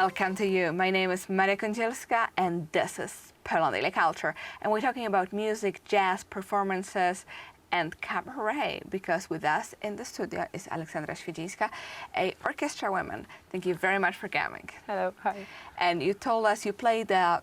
Welcome to you. My name is Maria Kądzielska and this is Poland Daily Culture. And we're talking about music, jazz, performances and cabaret, because with us in the studio is Aleksandra Świdzińska, a orchestra woman. Thank you very much for coming. Hello, hi. And you told us you play the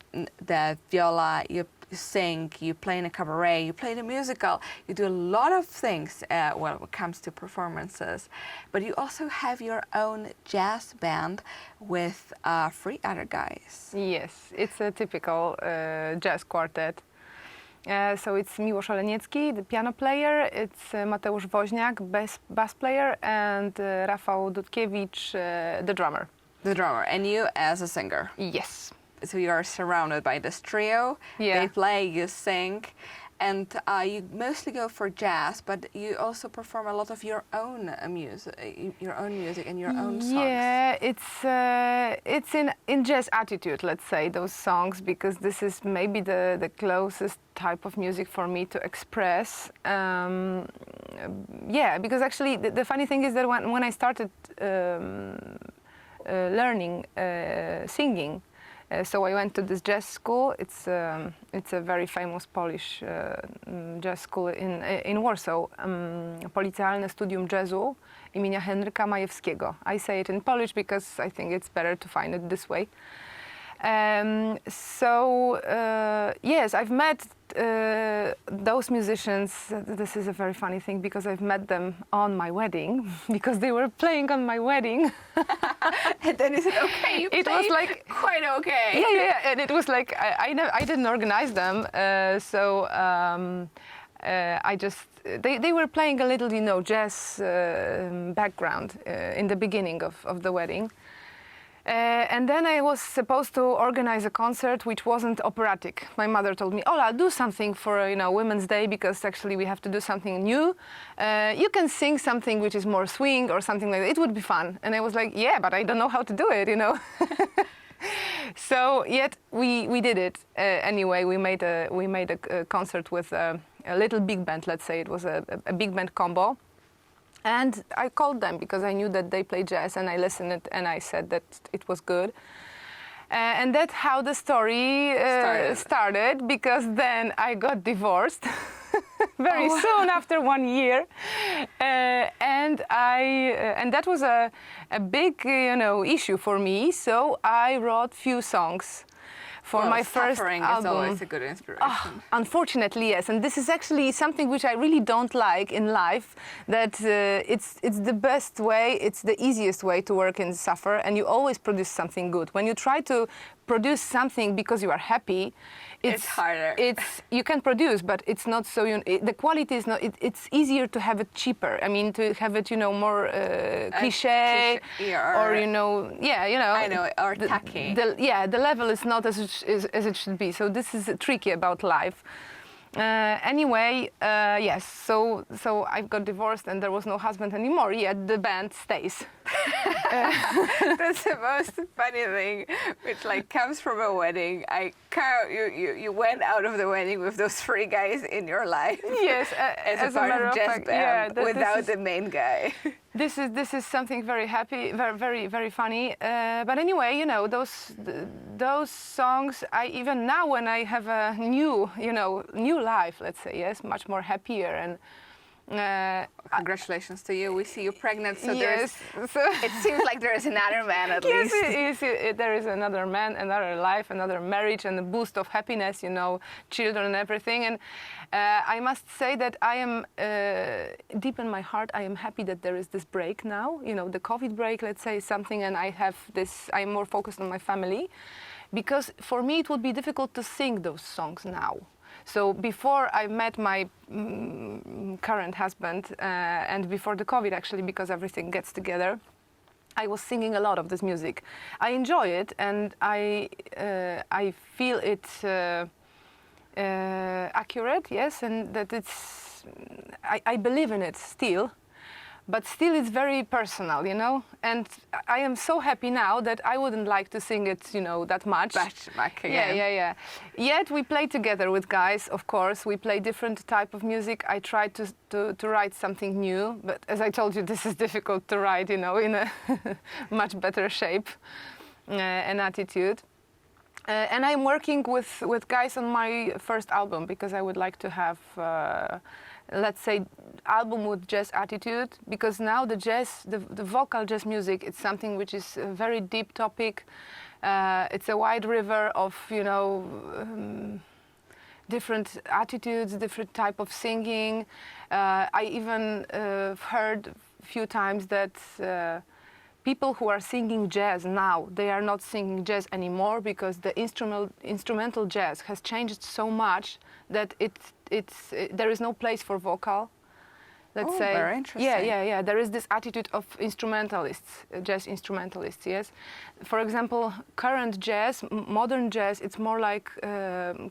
viola, you sing, you play in a cabaret, you play the musical, you do a lot of things when it comes to performances. But you also have your own jazz band with 3 other guys. Yes, it's a typical jazz quartet. So it's Miłosz Oleniecki, the piano player, it's Mateusz Woźniak, bass player, and Rafał Dudkiewicz, the drummer. The drummer, and you as a singer. Yes. So you are surrounded by this trio. Yeah. They play, you sing, and you mostly go for jazz, but you also perform a lot of your own music and your own songs. Yeah, it's in jazz attitude, let's say, those songs, because this is maybe the closest type of music for me to express. Yeah, because actually the funny thing is that when I started learning singing, so I went to this jazz school. It's a very famous Polish jazz school in Warsaw, Policealne Studium Jazzu imienia Henryka Majewskiego. I say it in Polish because I think it's better to find it this way. Yes, I've met those musicians. This is a very funny thing because I've met them on my wedding because they were playing on my wedding. And then is it okay? It was like quite okay. Yeah, and it was like I didn't organize them, I just they were playing a little, jazz background in the beginning of the wedding. And then I was supposed to organize a concert which wasn't operatic. My mother told me, Ola, do something for Women's Day because actually we have to do something new. You can sing something which is more swing or something like that. It would be fun. And I was like, yeah, but I don't know how to do it, So yet we did it anyway. We made a concert with a little big band. Let's say it was a big band combo. And I called them because I knew that they play jazz, and I listened it, and I said that it was good. And that's how the story started, because then I got divorced very soon after 1 year, and that was a big issue for me. So I wrote few songs. For my first album. Suffering is always a good inspiration. Unfortunately, yes. And this is actually something which I really don't like in life, that it's the best way, it's the easiest way to work and suffer, and you always produce something good. When you try to produce something because you are happy, it's harder. You can produce, but it's not so. The quality is not. It's easier to have it cheaper. I mean, to have it, more cliche, or I know, or tacky. The level is not as it should be. So this is tricky about life. Anyway, yes. So I got divorced, and there was no husband anymore. Yet the band stays. That's the most funny thing, which comes from a wedding. You went out of the wedding with those 3 guys in your life. Yes, as a part of jazz band, without the main guy. This is something very happy, very very very funny. But anyway, those songs. Even now when I have a new life, let's say, yes, much more happier and. Congratulations to you. We see you pregnant, so yes. It seems like there is another man at least. Yes, there is another man, another life, another marriage, and a boost of happiness, children and everything. And I must say that I am, deep in my heart, I am happy that there is this break now. The COVID break, let's say, something, and I'm more focused on my family. Because for me, it would be difficult to sing those songs now. So before I met my current husband, and before the COVID actually, because everything gets together, I was singing a lot of this music. I enjoy it, and I feel it's accurate, yes, and that I believe in it still. But still it's very personal, and I am so happy now that I wouldn't like to sing it, that much. Back again. Yeah. Yet we play together with guys, of course. We play different type of music. I try to write something new, but as I told you, this is difficult to write, in a much better shape. and attitude. And I'm working with guys on my first album because I would like to have, let's say, album with jazz attitude. Because now the jazz, the vocal jazz music, it's something which is a very deep topic. It's a wide river of, you know, different attitudes, different type of singing. I even heard a few times that people who are singing jazz now, they are not singing jazz anymore because the instrumental jazz has changed so much that there is no place for vocal. Let's say, very interesting. Yeah. There is this attitude of instrumentalists, jazz instrumentalists. Yes, for example, current jazz, modern jazz, it's more like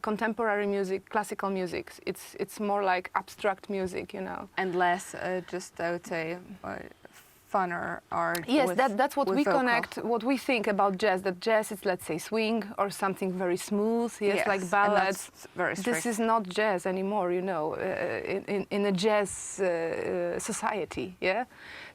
contemporary music, classical music. It's more like abstract music, you know. And less, just I would say, funner art. Yes, that's what we vocal. connect, what we think about jazz. That jazz is, let's say, swing or something very smooth. Yes, like and ballads. that's very strict. This is not jazz anymore, you know, in a jazz society. Yeah.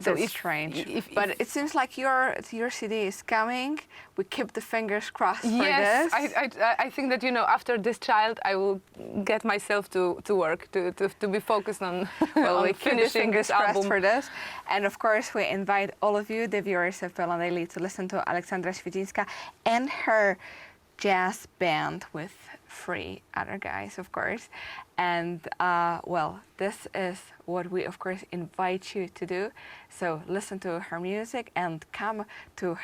That's strange. But it seems like your CD is coming. We keep the fingers crossed for yes, this. I think that, you know, after this child, I will get myself to work, to be focused on, Well, on we keep the finishing fingers this crossed album. for this. And of course, we invite all of you, the viewers of Poland Daily, to listen to Aleksandra Świecińska and her jazz band with 3 other guys, of course. And well, this is what we, of course, invite you to do. So listen to her music and come to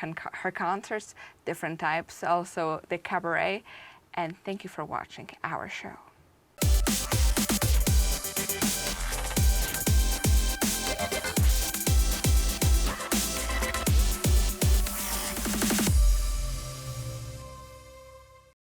her concerts, different types, also the cabaret. And thank you for watching our show.